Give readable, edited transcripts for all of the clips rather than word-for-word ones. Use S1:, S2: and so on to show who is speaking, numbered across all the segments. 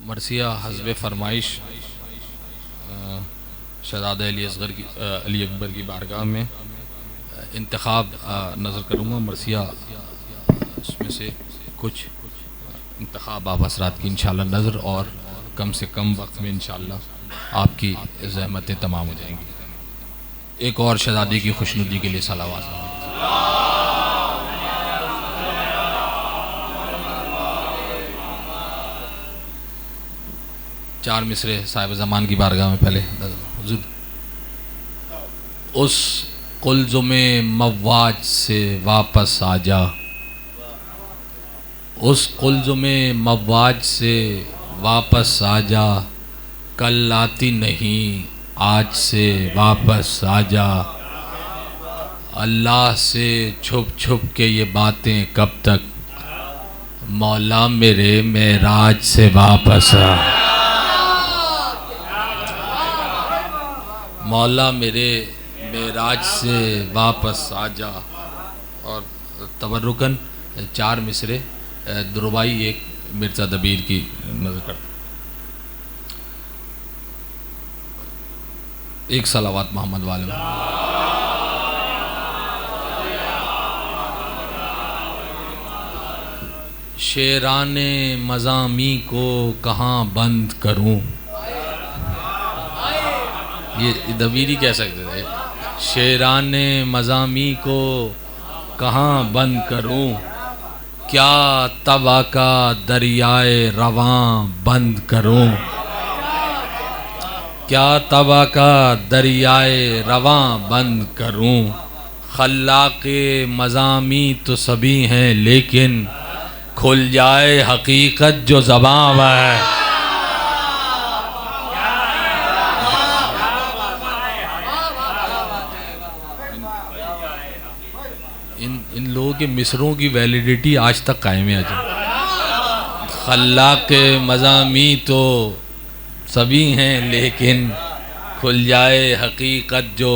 S1: मरसिया हस्ब फरमाइश शहज़ादा अली अकबर की बारगाह में इंतखाब नज़र करूँगा। मरसिया उसमें से कुछ इंतखाब आप हज़रात की इंशाअल्लाह नज़र, और कम से कम वक्त में इंशाअल्लाह आपकी ज़हमतें तमाम हो जाएंगी। एक और शहज़ादी की खुशनुदी के लिए सलावत। चार मिसरे साहिब ज़मान की बारगाह में पहले हुज़ूर। उस कुल्ज़ुम मवाज से वापस आ जा, उस कुल्ज़ुम मवाज से वापस आ जा, कल आती नहीं आज से वापस आ जा। अल्लाह से छुप छुप के ये बातें कब तक, मौला मेरे मेराज से वापस आ। मौला मेरे मेराज से वापस आ जा। और तबर्रुकन चार मिसरे दुरुबाई एक मिर्ज़ा दबीर की नज़र कर। एक सलावत मोहम्मद वाले में। शेराने मज़ामी को कहाँ बंद करूँ, ये दबीरी कह सकते थे। शेराने मज़ामी को कहाँ बंद करूँ, क्या तबा का दरियाए रवां बंद करूँ, क्या तबा का दरियाए रवां बंद करूँ। खल्लाक़े मज़ामी तो सभी हैं लेकिन खुल जाए हकीकत जो ज़बां है। इन लोगों के मिसरों की वैलिडिटी आज तक कायम है। खल्लाक़े मज़ामी तो सभी हैं लेकिन खुल जाए हकीकत जो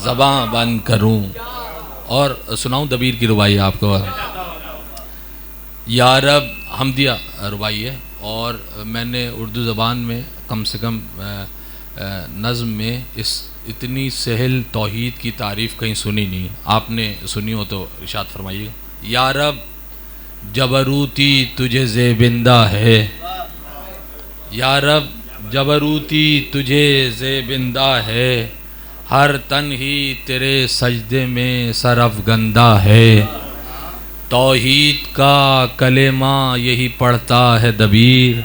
S1: ज़बां बंद करूं। और सुनाऊं दबीर की रुबाई आपको। या रब हमदिया रुबाई है, और मैंने उर्दू ज़बान में कम से कम नज़्म में इस इतनी सहल तौहीद की तारीफ़ कहीं सुनी नहीं। आपने सुनी हो तो इरशाद फरमाइए। या रब जबरूती तुझे ज़ेबिंदा है, या रब जबरूती तुझे ज़ेबिंदा है, हर तन ही तेरे सजदे में सरअफ़गंदा है। तौहीद का कलेमा यही पढ़ता है दबीर,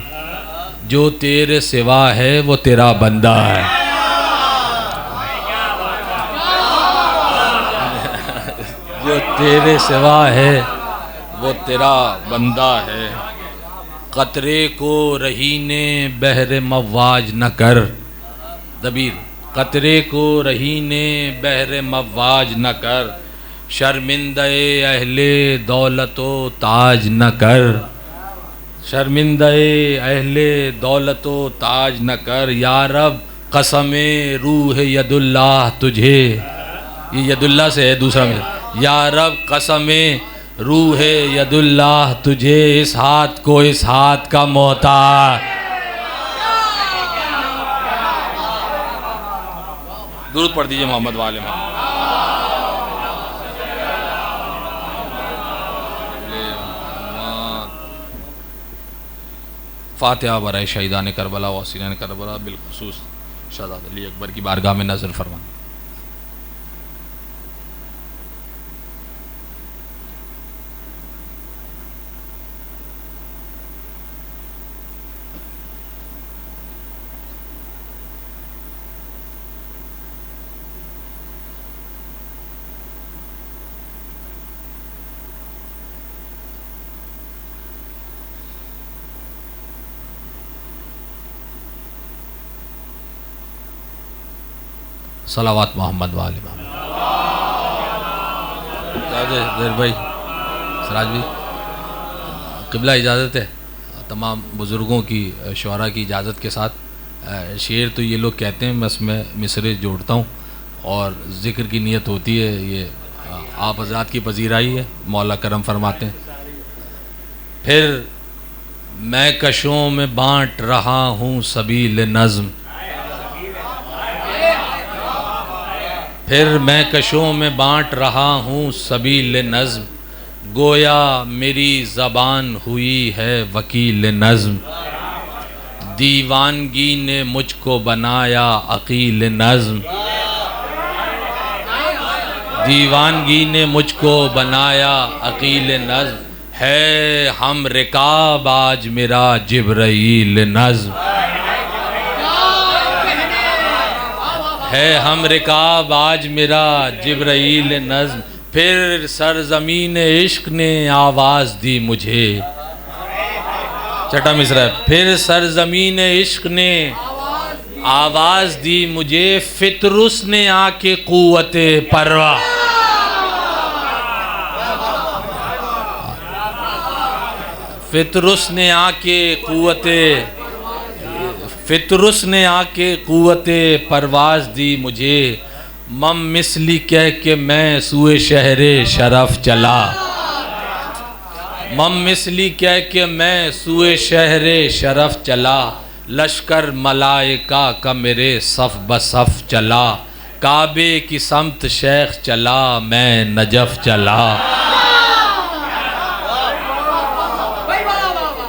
S1: जो तेरे सिवा है वो तेरा बंदा है। जो तेरे सिवा है वो तेरा बंदा है। कतरे को रहीने बहरे मवाज न कर, दबीर कतरे को रहीने बहरे मवाज न कर, शर्मिंदे अहले दौलतो ताज न कर, शर्मिंदे अहले दौलतो ताज न कर। या रब कसमे रूह यदुल्लाह तुझे, ये यदुल्लाह से है दूसरा में। या रब कसमे रूह यदुल्लाह तुझे, इस हाथ को इस हाथ का मोहताज। दुरूद पढ़ दीजिए मोहम्मद वाले में। फातिहा बराए शहीदान करबला व असीरान करबला, बिलखुसूस शहज़ादा अली अकबर की बारगाह में नज़र फरमाएं। सलावत मोहम्मद वाले भाई सराज भी क़िबला इजाज़त है। तमाम बुज़ुर्गों की शुअरा की इजाज़त के साथ शेर तो ये लोग कहते हैं, बस मैं मिसरे जोड़ता हूँ और ज़िक्र की नीयत होती है। ये आप हज़रात की पजीराई है, मौला करम फरमाते हैं। फिर मैं कशों में बांट रहा हूँ सबील नज़्म, फिर मैं कशों में बांट रहा हूँ सबील नज़्म, गोया मेरी ज़बान हुई है वकील नज़्म, दीवानगी ने मुझको बनाया अकील नज़्म, दीवानगी ने मुझको बनाया अकील नज़्म, है हम रिकाब आज मेरा जिब्राईल नज़्म, है हम रिकाब आज मेरा जिब्राईल नज़्म, फिर सरज़मीन इश्क ने आवाज़ दी मुझे, छठा मिसरा है, फिर सरज़मीन इश्क ने आवाज़ दी मुझे, फितरुस ने आके कुव्वते परवा, फितरुस ने आके कुव्वते, फितरुस ने आके कुव्वते परवाज़ दी मुझे, मम मिसली कह के मैं सुए शहरे शरफ चला, मम मिसली कह के मैं सुए शहरे शरफ चला, लश्कर मलाइका का मेरे सफ़ बसफ़ चला, काबे की समत शेख चला मैं नजफ़ चला।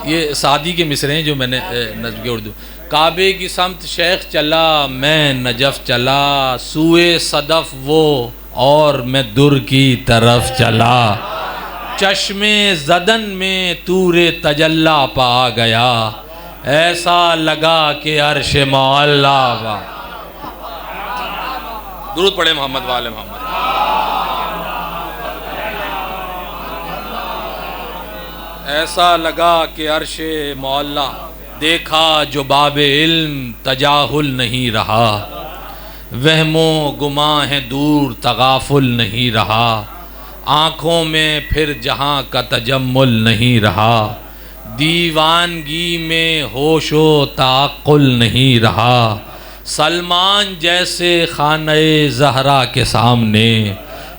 S1: ये सादी के मिसरे हैं जो मैंने नज़्म के उर्दू, काबे की समत शेख चला मैं नजफ़ चला, सुए सदफ़ वो और मैं दुर की तरफ चला, चश्मे ज़दन में तूरे तजल्ला पा गया, ऐसा लगा कि अर्श मौला। दुरूद पढ़े मोहम्मद वाले मोहम्मद। ऐसा लगा कि अर्श मौला, देखा जो बाबे इल्म तजाहुल नहीं रहा, वहमो गुमा है दूर तगाफुल नहीं रहा, आँखों में फिर जहाँ का तजम्मुल नहीं रहा, दीवानगी में होशो ताक़ुल नहीं रहा, सलमान जैसे खाने ज़हरा के सामने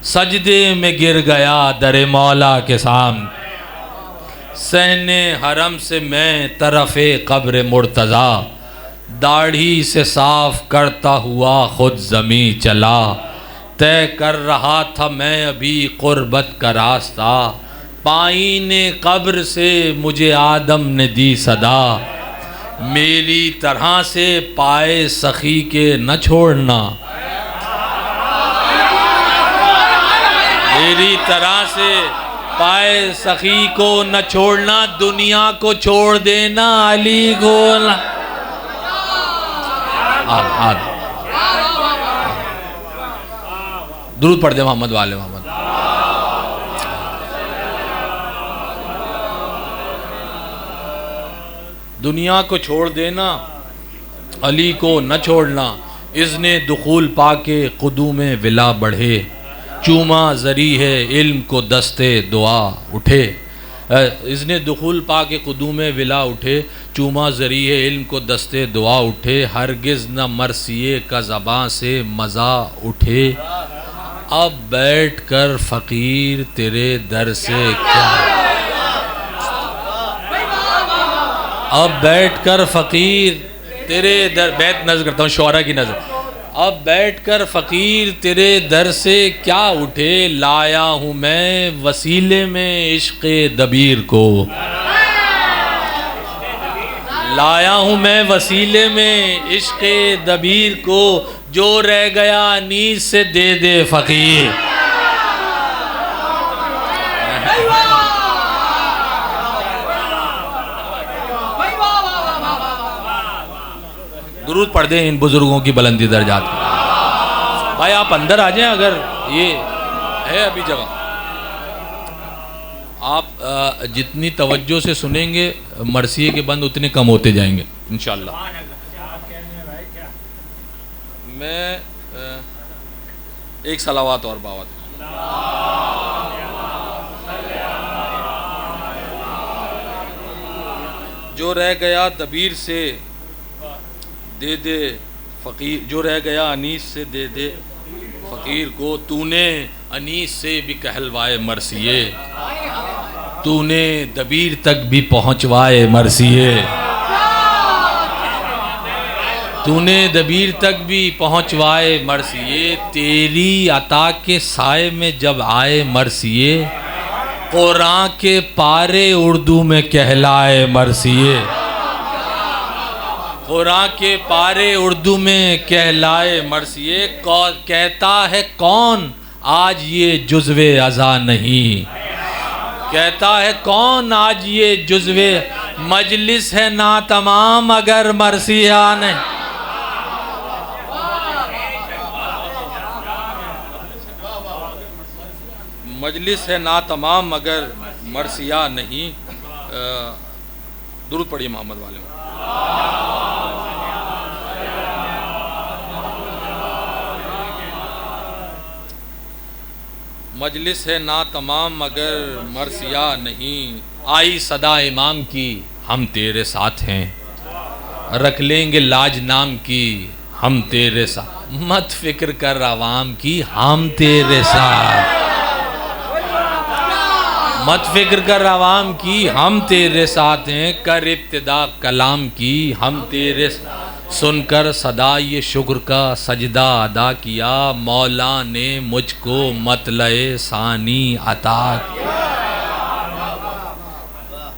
S1: सजदे में गिर गया दरे मौला के सामने, सहने हरम से मैं तरफ़े कब्र मुर्तज़ा, दाढ़ी से साफ़ करता हुआ ख़ुद ज़मी चला, तय कर रहा था मैं अभी क़ुर्बत का रास्ता, पाईने कब्र से मुझे आदम ने दी सदा, मेरी तरह से पाए सखी के न छोड़ना, मेरी तरह से पाए सखी को न छोड़ना, दुनिया को छोड़ देना अली को न। दुरूद पढ़ दे मोहम्मद वाले मोहम्मद। दुनिया को छोड़ देना अली को न छोड़ना, इज़्ने दुखूल पाके क़ुदूमे विला बढ़े, चूमा ज़री है इल्म को दस्ते दुआ उठे, इज़्ने दुखूल पाके क़ुदूमे विला उठे, चूमा ज़री है इल्म को दस्ते दुआ उठे, हरगिज़ न मरसिए का ज़बां से मज़ा उठे, अब बैठ कर फ़कीर तेरे दर से क्या, अब बैठ कर फ़कीर तेरे दर, बैत नज़र करता हूँ शुआरा की नज़र, अब बैठ कर फ़कीर तेरे दर से क्या उठे, लाया हूँ मैं वसीले में इश्क़े दबीर को, लाया हूँ मैं वसीले में इश्क़े दबीर को, जो रह गया नीज से दे दे फ़कीर। दुरूद पढ़ दें इन बुजुर्गों की बुलंदी दर्जात की। भाई आप अंदर आ जाएं, अगर ये है अभी जगह, आप जितनी तवज्जो से सुनेंगे मरसिए के बंद उतने कम होते जाएंगे इंशाअल्लाह। मैं एक सलावात और बावत, जो रह गया दबीर से दे दे फ़कीर, जो रह गया अनीस से दे दे फ़कीर को, तूने अनीस से भी कहलवाए मरसिए, तूने दबीर तक भी पहुँचवाए मरसिए, तूने दबीर तक भी पहुँचवाए मरसिए, तेरी अता के साए में जब आए मरसिए, कुरान के पारे उर्दू में कहलाए मरसिए, कुरान के पारे उर्दू में कहलाए मरसिए। कहता है कौन आज ये जुज़्वे अज़ा नहीं, कहता है कौन आज ये जुज़्वे मजलिस है ना तमाम अगर मरसिया नहीं। मजलिस है ना तमाम अगर मरसिया नहीं। दुरूद पढ़िए मोहम्मद वाले में। मजलिस है ना तमाम मगर मरसिया नहीं, आई सदा इमाम की हम तेरे साथ हैं, रख लेंगे लाज नाम की हम तेरे साथ, मत फिक्र कर आवाम की हम तेरे साथ, मत फिक्र कर आवाम की हम तेरे साथ हैं, कर इब्तिदा कलाम की हम तेरे साथ, सुनकर सदा ये शुक्र का सजदा अदा किया, मौला ने मुझको मतलए सानी अता किया।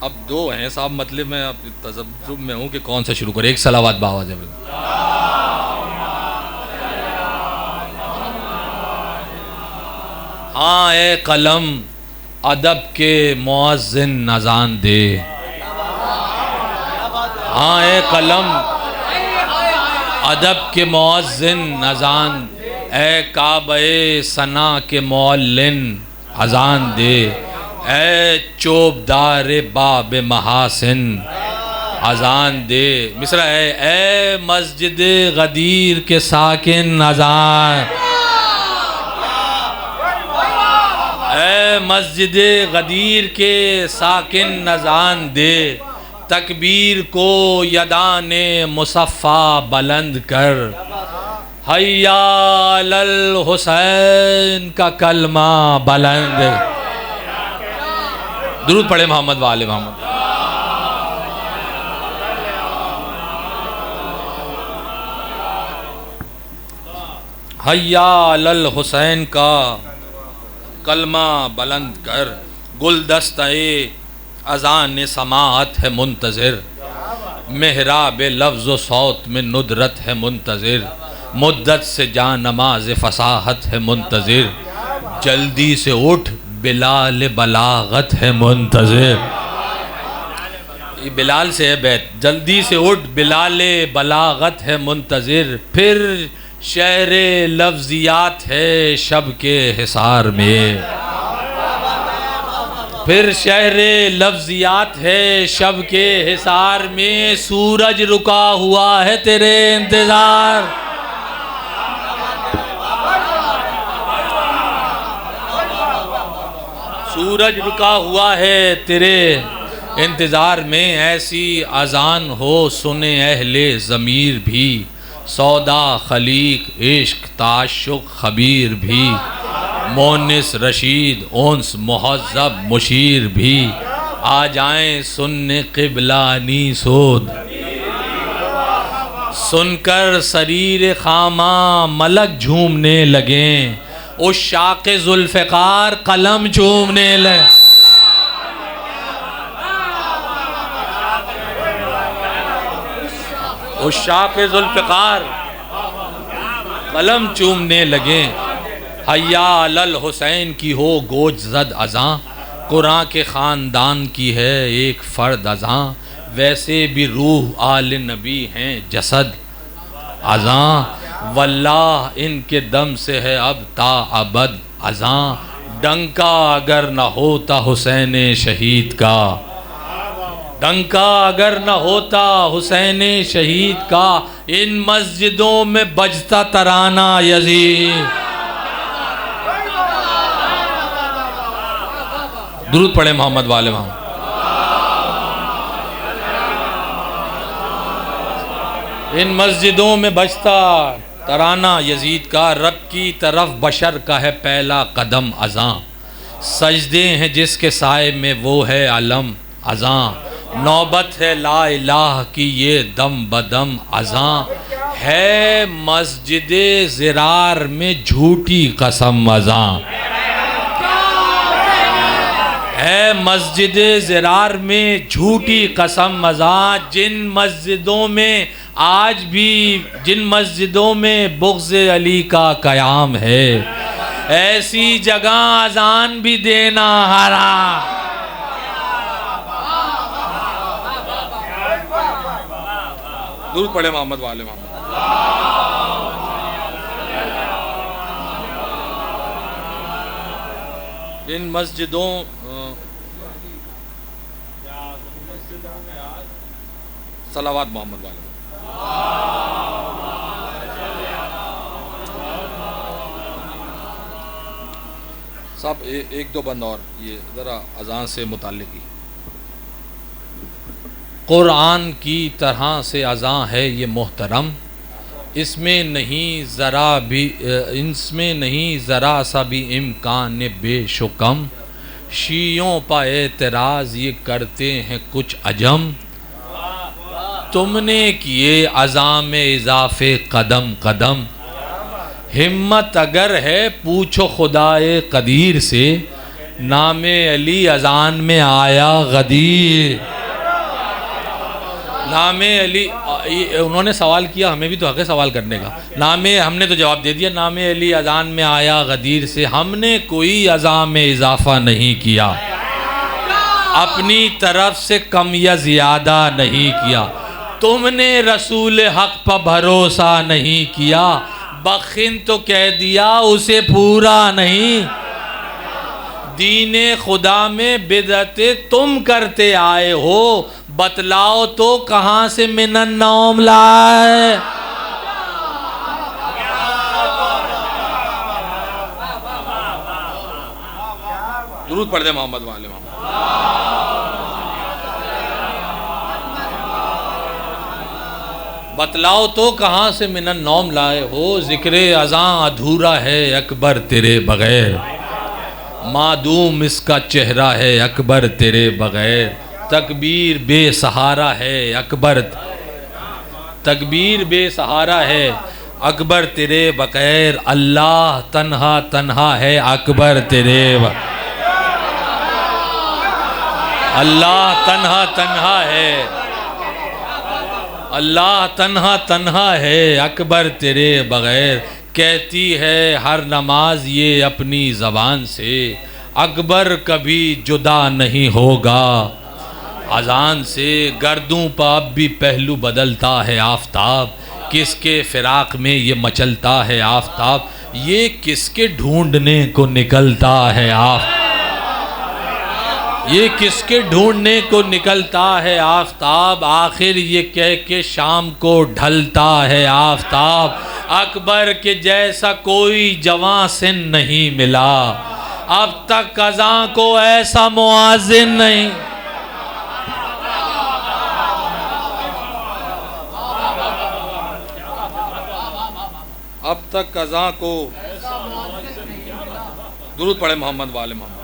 S1: अब दो हैं साहब, मतलब मैं अब तजब्जुब में हूँ कि कौन सा शुरू करें। एक सलावत बावाज़ है। हाँ ए कलम अदब के मुअज़्ज़िन नज़ान दे, हाँ ए कलम अदब के मुअज़्ज़िन नज़ान, ए काबे सना के मौलिन अज़ान दे, ए चोबदार बाब महासिन अज़ान दे। मिसरा है ए मस्जिद गदीर के साकिन अज़ान, ए मस्जिद गदीर के साकिन अज़ान दे, तकबीर को यदाने मुसफ़ा बुलंद कर, हय्या अलल हुसैन का कलमा बुलंद। दुरूद पढ़े मोहम्मद वाले मोहम्मद। हय्या अलल हुसैन का कलमा बुलंद कर, गुलदस्ते अज़ान समाअत है मुंतज़िर, मेहराब लफ्ज़ व सौत में नुदरत है मुंतज़िर, मुद्दत से जान नमाज फसाहत है मुंतज़िर, जल्दी से उठ बिलाल बलागत है मुंतज़िर। ये बिलाल से है बैत, जल्दी से उठ बिलाल बलागत है मुंतज़िर, फिर शहर लफ्ज़ियात है शब के हिसार में, फिर शहर लफ्ज़ियात है शब के हिसार में, सूरज रुका हुआ है तेरे इंतज़ार, सूरज रुका हुआ है तेरे इंतज़ार में, ऐसी अज़ान हो सुने अहले ज़मीर भी, सौदा खलीक इश्क ताशुक खबीर भी, मोनिस रशीद ओंस मुहज़्ज़ब मुशीर भी, आ जाएं सुनने क़िबलानी सोद, सुनकर शरीर खामा मलक झूमने लगें, उस शाक़े ज़ुल्फ़िकार कलम झूमने लगे, उस शाक़े ज़ुल्फ़िकार कलम चूमने लगे। हय्या अलल हुसैन की हो गोज ज़द अज़ां, कुरान के ख़ानदान की है एक फ़र्द अज़ां, वैसे भी रूह आले नबी हैं जसद अज़ां, वल्लाह इनके दम से है अब ता अबद अज़ां, डंका अगर न होता हुसैन शहीद का, डंका अगर न होता हुसैन शहीद का, इन मस्जिदों में बजता तराना यज़ीद। दुरूद पढ़े मोहम्मद वाले मोहम्मद। इन मस्जिदों में बजता तराना यजीद का, रब की तरफ बशर का है पहला कदम अज़ां, सजदे हैं जिसके साए में वो है अलम अज़ां, नौबत है ला इलाह की ये दम बदम अज़ां, है मस्जिद ज़िरार में झूठी कसम अज़ां, है मस्जिद ज़िरार में झूठी कसम अज़ां। जिन मस्जिदों में आज भी, जिन मस्जिदों में बुग़्ज़ अली का क़याम है, ऐसी जगह अज़ान भी देना हराम। दूर पड़े मोहम्मद वाले मोहम्मद। इन मस्जिदों सलावात मोहम्मद वाले। सब एक दो बंद और ये ज़रा अज़ान से मुताल्लिक़ ही। क़ुरान की तरह से अज़ान है ये मोहतरम, इसमें नहीं ज़रा सा भी इम्कान बेशुकम, शीयों पर एतराज़ ये करते हैं कुछ अजम, तुमने किए अज़ान में इज़ाफ़े कदम कदम, हिम्मत अगर है पूछो खुदाए कदीर से, नामे अली अज़ान में आया गदीर। नामे अली, उन्होंने सवाल किया, हमें भी तो हक़ है सवाल करने का। नामे, हमने तो जवाब दे दिया, नामे अली अज़ान में आया गदीर से, हमने कोई अज़ान में इजाफ़ा नहीं किया, अपनी तरफ से कम या ज़्यादा नहीं किया, तुमने रसूल हक़ पर भरोसा नहीं किया, बखिन तो कह दिया उसे पूरा नहीं, दीने खुदा में बिदअते तुम करते आए हो, बतलाओ तो कहाँ से मिनन नौम लाए। दुरूद पढ़ दे मोहम्मद वाले मोहम्मद। बतलाओ तो कहाँ से मिनन नौम लाए हो, ज़िक्रे अज़ां अधूरा है अकबर तेरे बग़ैर, मादूम इसका चेहरा है अकबर तेरे बग़ैर, तकबीर बेसहारा है अकबर, तकबीर बेसहारा है अकबर तेरे बग़ैर, अल्लाह तन्हा तन्हा है अकबर तेरे अल्लाह तन्हा तन्हा है, अल्लाह तन्हा तन्हा है अकबर तेरे बग़ैर, कहती है हर नमाज ये अपनी ज़बान से, अकबर कभी जुदा नहीं होगा अज़ान से, गर्दों पर अब भी पहलू बदलता है आफ़ताब, किसके फ़िराक़ में ये मचलता है आफ़ताब, ये किसके ढूंढने को निकलता है ये किसके ढूंढने को निकलता है आफ़ताब, आखिर ये कह के शाम को ढलता है आफ़ताब, अकबर के जैसा कोई जवां सिन नहीं मिला, अब तक अज़ां को ऐसा मुआज़िन नहीं। अब तक अज़ां को, दुरूद पढ़े मोहम्मद वाले मोहम्मद।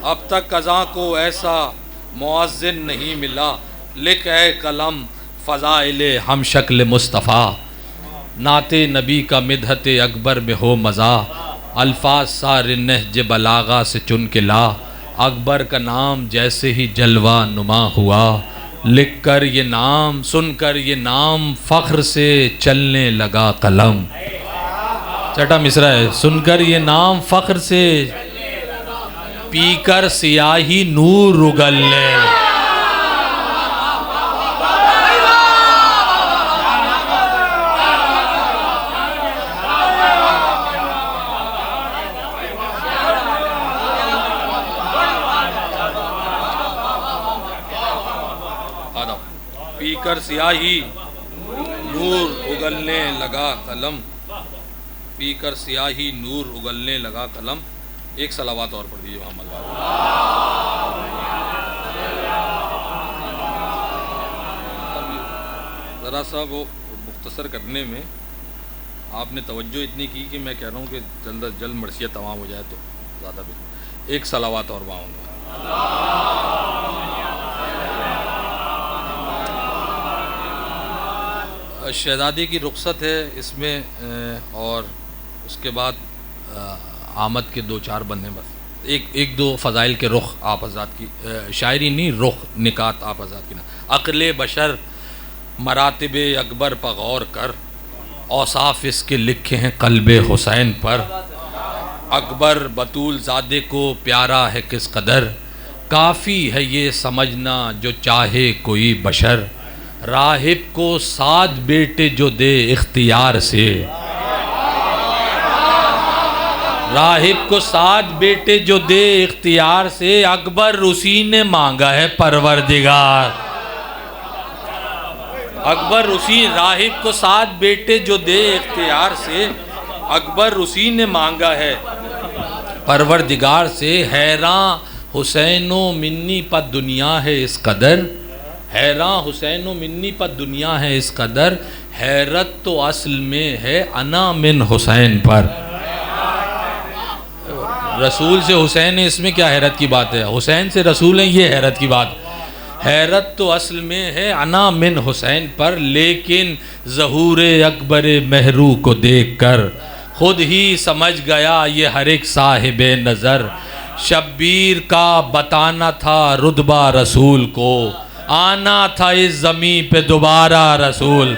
S1: अब तक अज़ां को ऐसा मुअज़्ज़िन नहीं मिला, लिख है कलम फ़ज़ाइल हम शक्ल मुस्तफ़ा, नाते नबी का मिदहत अकबर में हो मज़ा, अल्फाज सारे नहज बलागा से चुन के ला, अकबर का नाम जैसे ही जलवा नुमा हुआ, लिख कर ये नाम सुनकर ये नाम फ़ख्र से चलने लगा कलम। छठा मिसरा है, सुनकर ये नाम फ़ख्र से पीकर सियाही नूर उगलने, पीकर सियाही नूर उगलने लगा कलम, पीकर सियाही नूर उगलने लगा कलम। एक सलावात और पढ़ दीजिए मोहम्मद वाले। ज़रा सा वो मुख्तसर करने में आपने तवज्जो इतनी की कि मैं कह रहा हूँ कि जल्द अज जल्द मरसियत तमाम हो जाए तो ज़्यादा बेहतर। एक सलावात और मांगूंगा। शहज़ादी की रुखसत है इसमें, और उसके बाद आमद के दो चार बनने बस। एक दो फ़ज़ाइल के रुख आप हज़रात की, शायरी नहीं, रुख निकात आप हज़रात की ना। अक़ल बशर मरातिब अकबर पर गौर कर, औसाफ इसके लिखे हैं क़ल्बे हुसैन पर। अकबर बतूल ज़ादे को प्यारा है किस कदर, काफ़ी है ये समझना जो चाहे कोई बशर। राहिब को 7 बेटे जो दे इख्तियार से, राहिब को 7 बेटे जो दे इख्तियार से, अकबर उसी ने मांगा है परवरदिगार। अकबर उसी, राहिब को 7 बेटे जो दे इख्तियार से, अकबर उसी ने मांगा है परवरदिगार से। हैरान हुसैनो मिन्नी पर दुनिया है इस कदर, हैरान हुसैनो मिन्नी पर दुनिया है इस कदर। हैरत तो असल में है अना मिन हुसैन पर। रसूल से हुसैन है, इसमें क्या हैरत की बात है? हुसैन से रसूल है, ये हैरत की बात। हैरत तो असल में है अना मिन हुसैन पर, लेकिन ज़हूर अकबर महरू को देख कर खुद ही समझ गया ये हर एक साहिब नज़र। शब्बीर का बताना था रुतबा रसूल को, आना था इस ज़मीं पे दोबारा रसूल।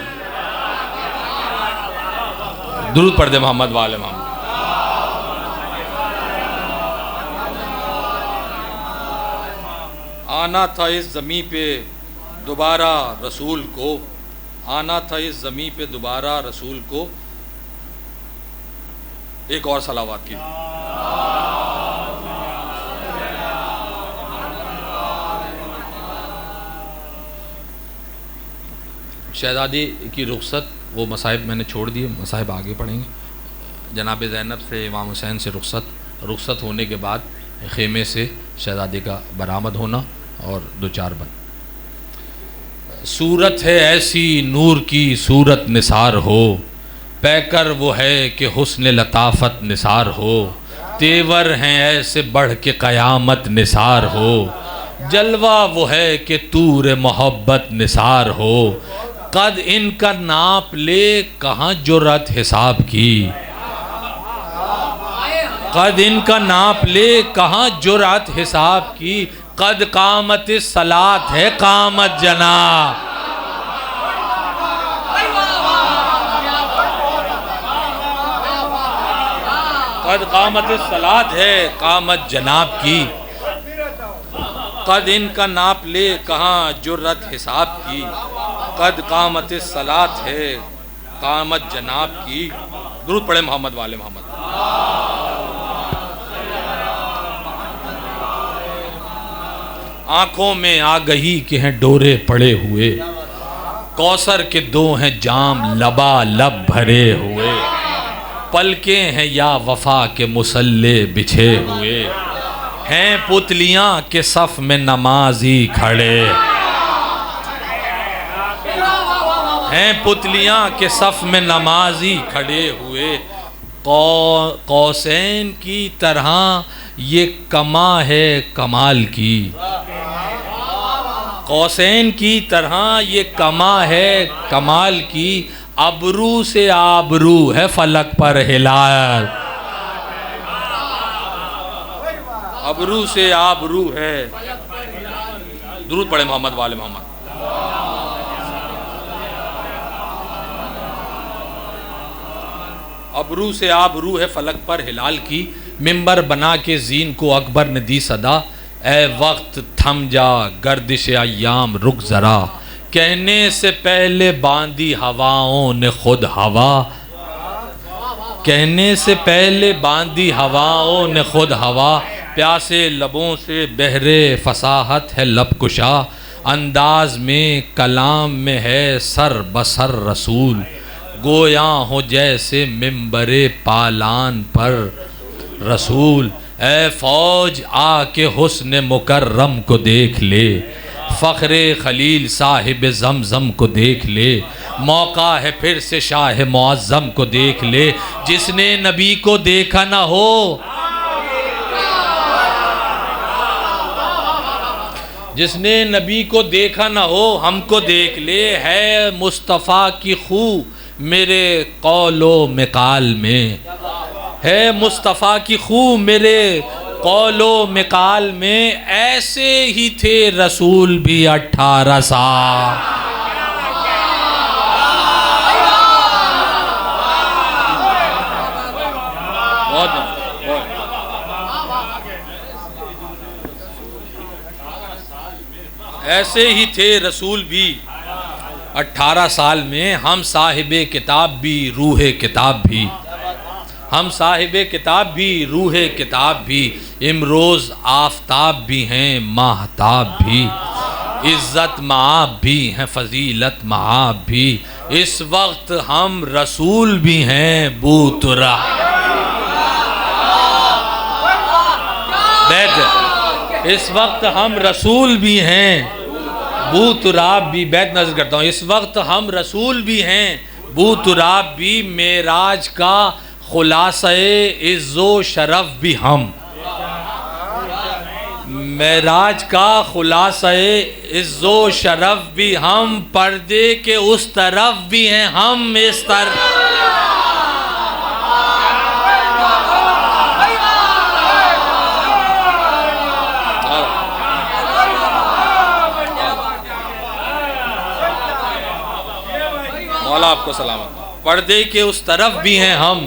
S1: दुरूद पढ़ दे मोहम्मद वाले मोहम्मद। आना था इस ज़मीं पे दोबारा रसूल को, आना था इस ज़मीं पे दोबारा रसूल को। एक और सलावत की। शहज़ादी की रुखसत, वो मसाहिब मैंने छोड़ दिए, मसाहिब आगे पढ़ेंगे। जनाब ज़ैनब से इमाम हुसैन से रुखसत होने के बाद ख़ेमे से शहज़ादी का बरामद होना और 2-4 बन। सूरत है ऐसी नूर की सूरत निसार हो, पैकर वो है कि हुस्न लताफ़त निसार हो। तेवर हैं ऐसे बढ़ के क़यामत निसार हो, जलवा वो है कि तूर मोहब्बत निसार हो। कद इनका नाप ले कहाँ जुर्रत हिसाब की, कद इनका नाप ले कहाँ जुर्रत हिसाब की। कद कामत सलात है कामत जना, कद कामत सलात है कामत जनाब की। कद इनका नाप ले कहाँ जुर्रत हिसाब की, कद कामत सलात है कामत जनाब की। दुरूद पढ़े मोहम्मद वाले मोहम्मद। आँखों में आगही के हैं डोरे पड़े हुए, कौसर के 2 हैं जाम लबा लब भरे हुए। पलके हैं या वफा के मुसल्ले बिछे हुए, हैं पुतलियाँ के सफ में नमाजी खड़े, हैं पुतलियाँ के सफ में नमाजी खड़े हुए। कौसैन की तरह ये कमा है कमाल की, कौसैन की तरह ये कमा है कमाल की। अबरू से आबरू है फलक पर हिलाल, अबरू से आबरू है। दुरूद पढ़े मोहम्मद वाले मोहम्मद। अबरू से आबरू है फलक पर हिलाल की। मिंबर बना के जीन को अकबर ने दी सदा, ए वक्त थम जा गर्दिश अय्याम रुक ज़रा। कहने से पहले बांधी हवाओं ने खुद हवा, कहने से पहले बांधी हवाओं ने खुद हवा। प्यासे लबों से बहरे फसाहत है लब कुशा, अंदाज में कलाम में है सर बसर रसूल। गोया हो जैसे मिंबरे पालान पर रसूल। ए फौज आके हुस्न मुकर्रम को देख ले, फ़ख्रे खलील साहिब ज़मज़म को देख ले, मौका है फिर से शाह मुअज़्ज़म को देख ले। जिसने नबी को देखा ना हो, जिसने नबी को देखा ना हो हमको देख ले। है मुस्तफ़ा की खू मेरे कौलो मिकाल में, है मुस्तफ़ा की खू मेरे कौलो मिकाल में। ऐसे ही थे रसूल भी 18 साल। ऐसे ही थे रसूल भी 18 साल में। हम साहिबे किताब भी रूहे किताब भी, हम साहिबे किताब भी रूहे किताब भी। इमरोज़ आफताब भी हैं महताब भी, इज़्ज़त माब भी हैं फजीलत माब भी। इस वक्त हम रसूल भी हैं बूतरा। बैठ, इस वक्त हम रसूल भी हैं बूतराब भी। बैठ नज़र करता हूँ। इस वक्त हम रसूल भी हैं बूतराब भी। मेराज का खुलासा-ए इज़्ज़ो शरफ भी हम, मेराज का खुलासा-ए इज़्ज़ो शरफ भी हम। पर्दे के उस तरफ भी हैं हम इस तरफ। मौला आपको सलामत। पर्दे के उस तरफ भी हैं हम,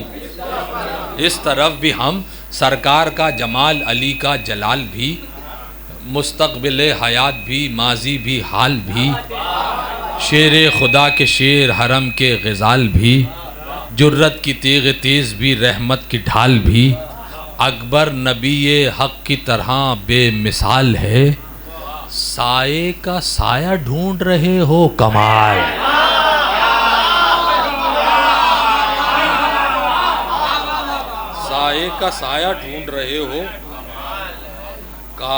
S1: इस तरफ भी हम। सरकार का जमाल, अली का जलाल भी, मुस्तक़बिल हयात भी, माजी भी, हाल भी। शेर खुदा के शेर, हरम के ग़ज़ाल भी, जुर्रत की तेग़ तेज़ भी, रहमत की ढाल भी। अकबर नबी हक़ की तरह बेमिसाल है। साए का साया ढूंढ रहे हो कमाल। साए का साया ढूंढ रहे हो का,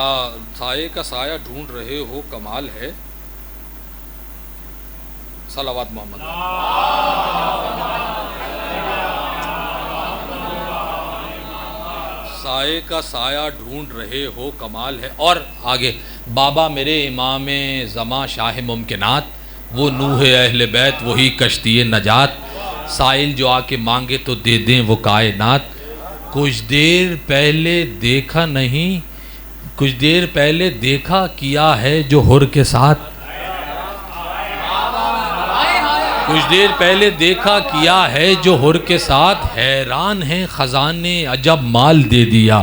S1: साए का साया ढूंढ रहे हो कमाल है। सलावत मोहम्मद। साए का साया ढूंढ रहे हो कमाल है। और आगे, बाबा मेरे इमाम ज़मा शाह मुमकिनात, वो नूह अहले बैत वही कश्ती नजात। साइल जो आके मांगे तो दे दें वो कायनात। कुछ देर पहले देखा नहीं, कुछ देर पहले देखा किया है जो हुर के साथ। कुछ देर पहले देखा किया है जो हुर के साथ। हैरान है खजाने अजब माल दे दिया,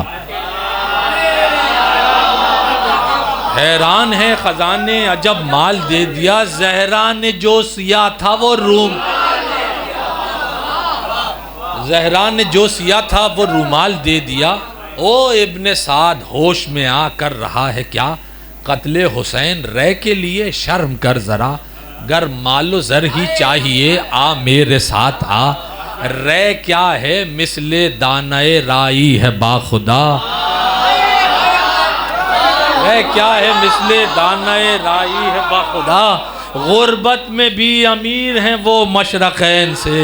S1: हैरान है खजाने अजब माल दे दिया। ज़हरा ने जो सिया था वो रूम, ज़हरा ने जो सिया था वो रूमाल दे दिया। ओ इब्ने साद होश में आ कर रहा है क्या, कत्ले हुसैन रे के लिए शर्म कर ज़रा। गर मालो ज़र ही चाहिए आ मेरे साथ आ। रे क्या है मिसले दानाए राई है बाखुदा। रे क्या है मिसले दानाए राई है बाखुदा। गुर्बत में भी अमीर हैं वो मशरक़ैन से,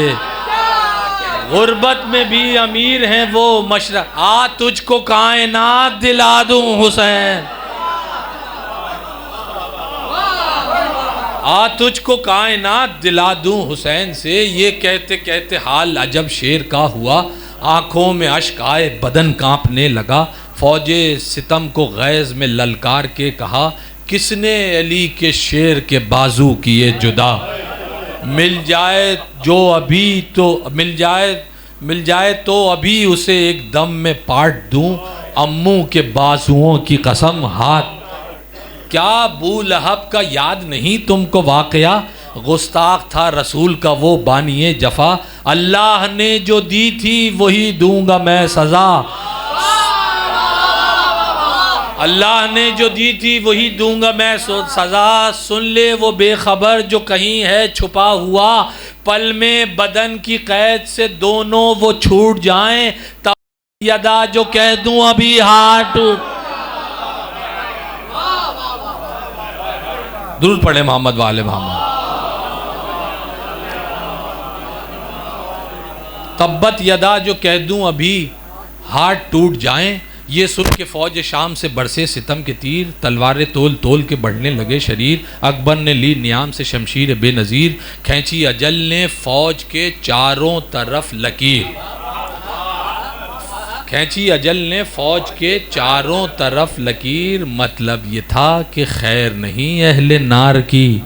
S1: गुर्बत में भी अमीर हैं वो मशरक़। आ तुझको कायनात दिला दूं हुसैन, आ तुझको कायनात दिला दूं हुसैन से। ये कहते कहते हाल अजब शेर का हुआ। आँखों में अश्क आए बदन कांपने लगा। फौजे सितम को गैज़ में ललकार के कहा, किसने अली के शेर के बाजू किए जुदा। मिल जाए जो अभी तो मिल जाए तो अभी उसे एक दम में पाट दूं। अम्मू के बाजुओं की कसम हाथ। क्या अबू लहब का याद नहीं तुमको वाक़या, गुस्ताख था रसूल का वो बानिए जफ़ा। अल्लाह ने जो दी थी वही दूंगा मैं सज़ा, अल्लाह ने जो दी थी वही दूंगा मैं सज़ा। सुन ले वो बेखबर जो कहीं है छुपा हुआ, पल में बदन की कैद से दोनों वो छूट जाएं। तब यदा जो कह दूं अभी हाथ। दुरूद पढ़े मोहम्मद वाले मोहम्मद। तब्बत यदा जो कह दूं अभी हाथ टूट जाएं, ये सुन के फौज शाम से बरसे सितम के तीर, तलवारें तोल तोल के बढ़ने लगे शरीर। अकबर ने ली नियाम से शमशीर बेनज़ीर, खींची अजल ने फौज के चारों तरफ लकीर। खींची अजल ने फौज के चारों तरफ लकीर, मतलब ये था कि खैर नहीं अहले नार की,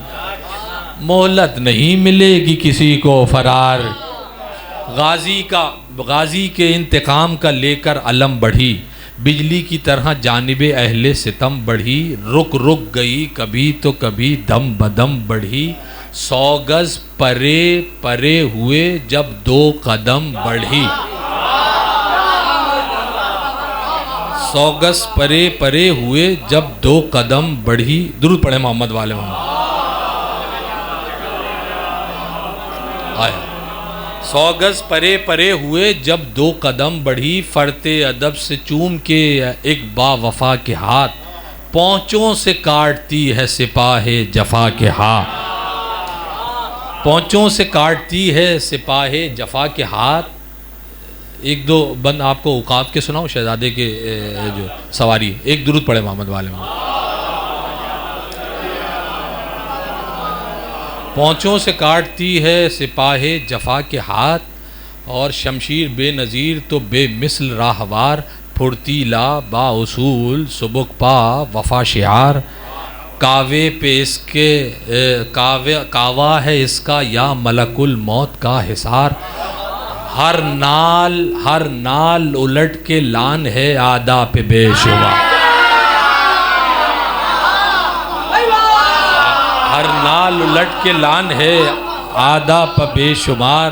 S1: मोहलत नहीं मिलेगी किसी को फरार। गाजी के इंतकाम का लेकर अलम बढ़ी, बिजली की तरह जानिबे अहले सितम बढ़ी। रुक रुक गई कभी तो कभी दम बदम बढ़ी, 100 गज परे परे हुए जब 2 कदम बढ़ी। 100 गज परे परे हुए जब 2 कदम बढ़ी। दुरूद पढ़े मोहम्मद वाले मोहम्मद। आया 100 गज परे परे हुए जब 2 कदम बढ़ी, फरते अदब से चूम के एक बावफा के हाथ, पौंचों से काटती है सिपाहे जफा के हाथ। पौंचों से काटती है सिपाहे जफा के हाथ। एक दो बंद आपको औकात के सुनाऊं, शहजादे के जो सवारी। एक दुरूद पढ़े मोहम्मद वाले में। पौंचों से काटती है सिपाहे जफा के हाथ, और शमशीर बेनज़ीर तो बेमिसल राहवार। फुर्तीला बाउसूल सुबुक पा वफा शियार, कावे पे इसके कावा है इसका या मलकुल मौत का हिसार। हर नाल उलट के लान है आदा पे बेशुमार। हर नाल उलट के लान है आदा पे बेशुमार।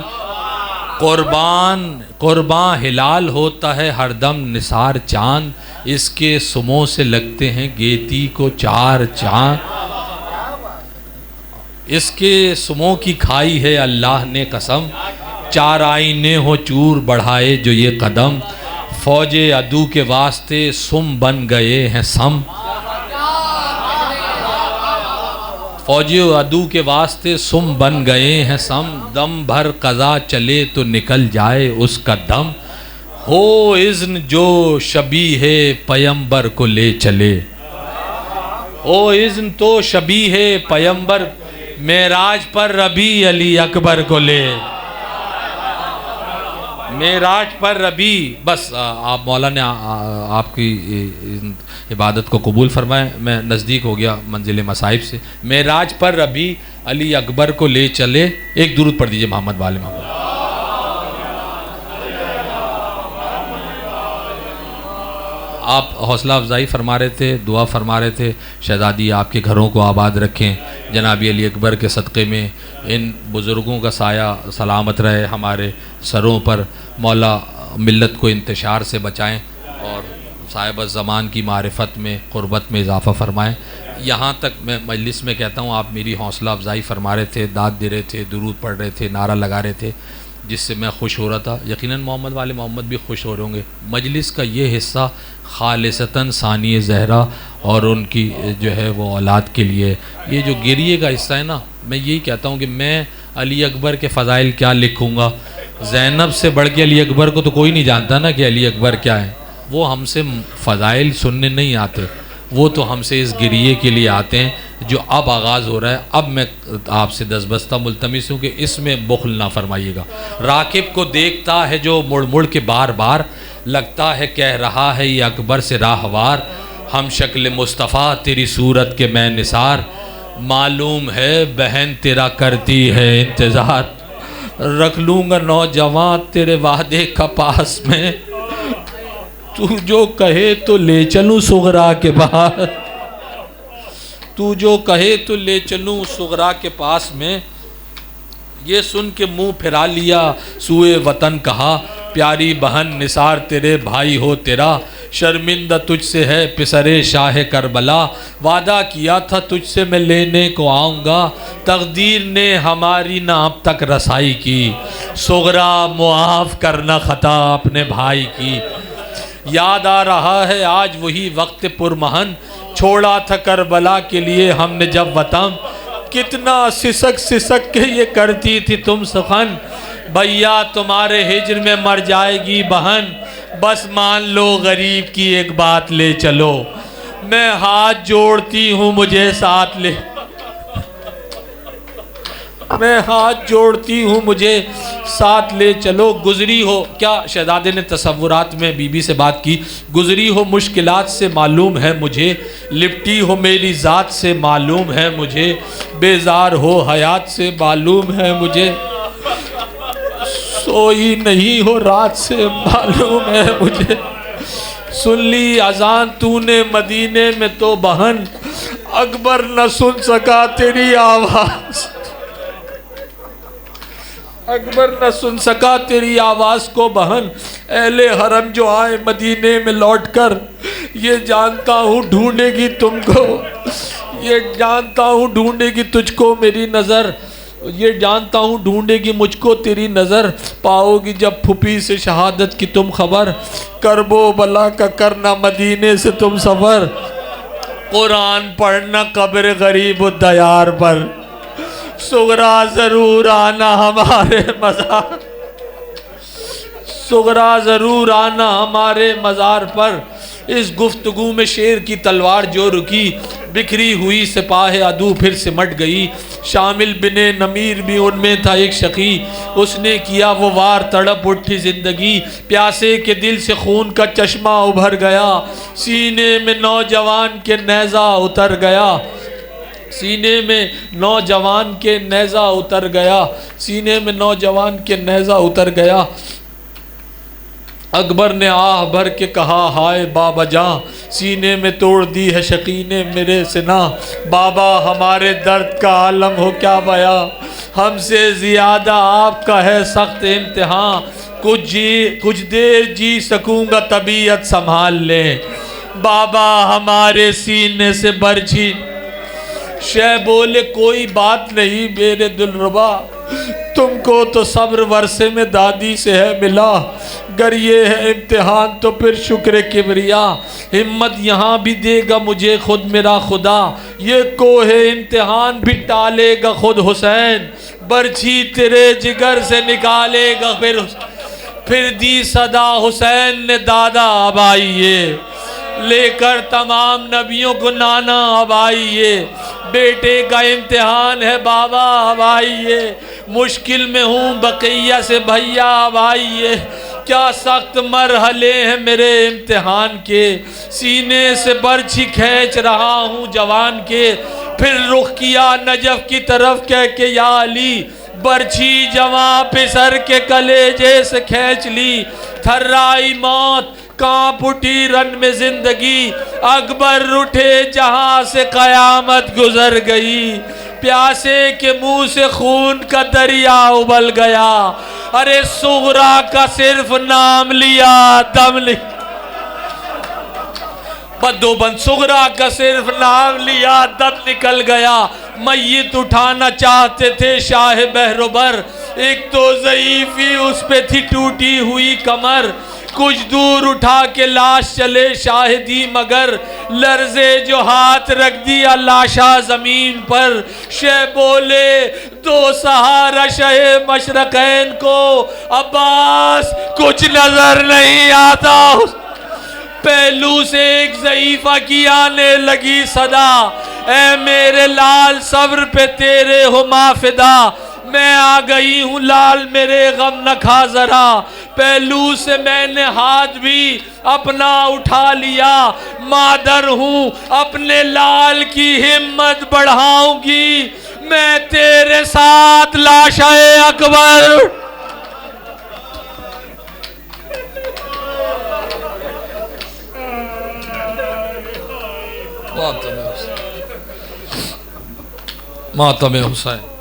S1: कुर्बान हिलाल होता है हरदम निसार चांद, इसके सुमों से लगते हैं गेती को 4 चांद। इसके सुमों की खाई है अल्लाह ने कसम, 4 आईने हो चूर बढ़ाए जो ये कदम। फौजे अदू के वास्ते सुम बन गए हैं सम, फौजी अदू के वास्ते सुम बन गए हैं सम। दम भर कज़ा चले तो निकल जाए उसका दम, हो इज़्न जो शबी है पयंबर को ले चले। हो इज़्न तो शबी है पयंबर, मेराज पर रबी अली अकबर को ले। मेराज पर रबी। बस आप मौला ने आपकी इबादत को कबूल फरमाए। मैं नज़दीक हो गया मंजिल मसाइब से। मेराज पर रबी अली अकबर को ले चले। एक दुरूद पढ़ दीजिए मोहम्मद वाले मोहम्मद। आप हौसला अफजाई फरमा रहे थे, दुआ फरमा रहे थे, शहजादी आपके घरों को आबाद रखें, जनाबी अली अकबर के सदक़े में इन बुज़ुर्गों का साया सलामत रहे हमारे सरों पर। मौला मिल्लत को इंतशार से बचाएं और साहिब ज़मान की मारिफत में क़ुरबत में इजाफ़ा फरमाएं। यहाँ तक मैं मजलिस में कहता हूँ, आप मेरी हौसला अफजाई फरमा रहे थे, दाद दे रहे थे, दुरूद पढ़ रहे थे, नारा लगा रहे थे, जिससे मैं खुश हो रहा था। यकीनन मोहम्मद वाले मोहम्मद भी खुश हो रहे होंगे। मजलिस का ये हिस्सा खालिसतन सानी ज़हरा और उनकी जो है वो औलाद के लिए, ये जो गिरिए का हिस्सा है ना, मैं यही कहता हूँ कि मैं अली अकबर के फ़ज़ाइल क्या लिखूँगा। ज़ैनब से बढ़ के अली अकबर को तो कोई नहीं जानता ना कि अली अकबर क्या है। वो हमसे फ़ज़ाइल सुनने नहीं आते, वो तो हमसे इस गिरिए के लिए आते हैं जो अब आगाज़ हो रहा है। अब मैं आपसे दस्तबस्ता मुल्तमिस हूँ कि इसमें बुख़्ल ना फरमाइएगा। राकिब को देखता है जो मुड़ मुड़ के बार बार, लगता है कह रहा है ये अकबर से राहवार। हम शक्ल मुस्तफ़ा तेरी सूरत के मैं निसार, मालूम है बहन तेरा करती है इंतज़ार। रख लूँगा नौजवान तेरे वादे का पास में, तू जो कहे तो ले चलूँ सुगरा के बाहर। तू जो कहे तो ले चलूँ सुगरा के पास में। ये सुन के मुंह फिरा लिया सुए वतन कहा, प्यारी बहन निसार तेरे भाई हो तेरा। शर्मिंदा तुझसे है पिसरे शाह करबला, वादा किया था तुझसे मैं लेने को आऊँगा। तकदीर ने हमारी ना अब तक रसाई की, सुगरा मुआफ़ करना ख़ता अपने भाई की। याद आ रहा है आज वही वक्त पुरमहन, छोड़ा था करबला के लिए हमने जब वतन, कितना सिसक सिसक के ये करती थी तुम सुखन, भैया तुम्हारे हिज्र में मर जाएगी बहन, बस मान लो गरीब की एक बात ले चलो, मैं हाथ जोड़ती हूँ मुझे साथ ले, मैं हाथ जोड़ती हूँ मुझे साथ ले चलो। गुजरी हो, क्या शहजादे ने तसव्वुरात में बीबी से बात की, गुजरी हो मुश्किलात से मालूम है मुझे, लिपटी हो मेरी ज़ात से मालूम है मुझे, बेजार हो हयात से मालूम है मुझे, सोई नहीं हो रात से मालूम है मुझे, सुन ली अजान तूने मदीने में तो बहन, अकबर न सुन सका तेरी आवाज़, अकबर न सुन सका तेरी आवाज़ को बहन, अहले हरम जो आए मदीने में लौट कर, ये जानता हूँ ढूंढेगी तुमको, ये जानता हूँ ढूंढेगी तुझको मेरी नज़र, ये जानता हूँ ढूंढेगी मुझको तेरी नज़र, पाओगी जब फुपी से शहादत की तुम खबर, करबो बला का करना मदीने से तुम सफ़र, कुरान पढ़ना कब्र गरीब दयार पर, सुगरा ज़रूर आना हमारे मज़ार, सुगरा ज़रूर आना हमारे मज़ार पर। इस गुफ्तगू में शेर की तलवार जो रुकी, बिखरी हुई सिपाह अदू फिर सिमट गई, शामिल बिने नमीर भी उनमें था एक शकी, उसने किया वो वार तड़प उठी ज़िंदगी, प्यासे के दिल से खून का चश्मा उभर गया, सीने में नौजवान के नेज़ा उतर गया, सीने में नौजवान के नेज़ा उतर गया, सीने में नौजवान के नेज़ा उतर गया। अकबर ने आह भर के कहा हाय बाबा जान, सीने में तोड़ दी है शकी ने मेरे सिना, बाबा हमारे दर्द का आलम हो क्या बया, हमसे ज़्यादा आपका है सख्त इम्तिहान, कुछ देर जी सकूँगा तबीयत संभाल लें, बाबा हमारे सीने से बरछी, शह बोले कोई बात नहीं मेरे दिलरुबा, तुमको तो सब्र वर्षे में दादी से है मिला, गर ये है इम्तिहान तो फिर शुक्र किबरिया, हिम्मत यहाँ भी देगा मुझे खुद मेरा खुदा, ये कोहे इम्तिहान भी टालेगा खुद हुसैन, बरछी तेरे जिगर से निकालेगा फिर दी सदा हुसैन ने दादा अब आइए, लेकर तमाम नबियों को नाना अब आइए, बेटे का इम्तिहान है बाबा अब आइए, मुश्किल में हूँ बकैया से भैया अब आइए, क्या सख्त मरहले हैं मेरे इम्तिहान के, सीने से बरछी खींच रहा हूँ जवान के, फिर रुख किया नजफ की तरफ कह के या अली, बरछी जवां पे सर के कलेजे से खींच ली, थर्राई मौत कांप उठी रन में जिंदगी, अकबर उठे जहां से कयामत गुजर गई, प्यासे के मुंह से खून का दरिया उबल गया, अरे सुगरा का सिर्फ नाम लिया दम लिया, बद्दोबंद सुगरा का सिर्फ नाम लिया दम निकल गया, मैयत उठाना चाहते थे शाह बहरोबर, एक तो ज़ईफ़ी उस पे थी टूटी हुई कमर, कुछ दूर उठा के लाश चले शाहिदी मगर, लर्जे जो हाथ रख दिया लाशा ज़मीन पर, शे बोले दो सहारा शहे मशरक़ैन को, अब्बास कुछ नजर नहीं आता, पहलू से एक ज़ईफ़ा की आने लगी सदा, ऐ मेरे लाल सब्र पे तेरे हो माफिदा, मैं आ गई हूँ लाल मेरे गम न खा जरा, पहलू से मैंने हाथ भी अपना उठा लिया, मादर हूँ अपने लाल की हिम्मत बढ़ाऊंगी, मैं तेरे साथ लाशाए अकबर। मातम हुसैन।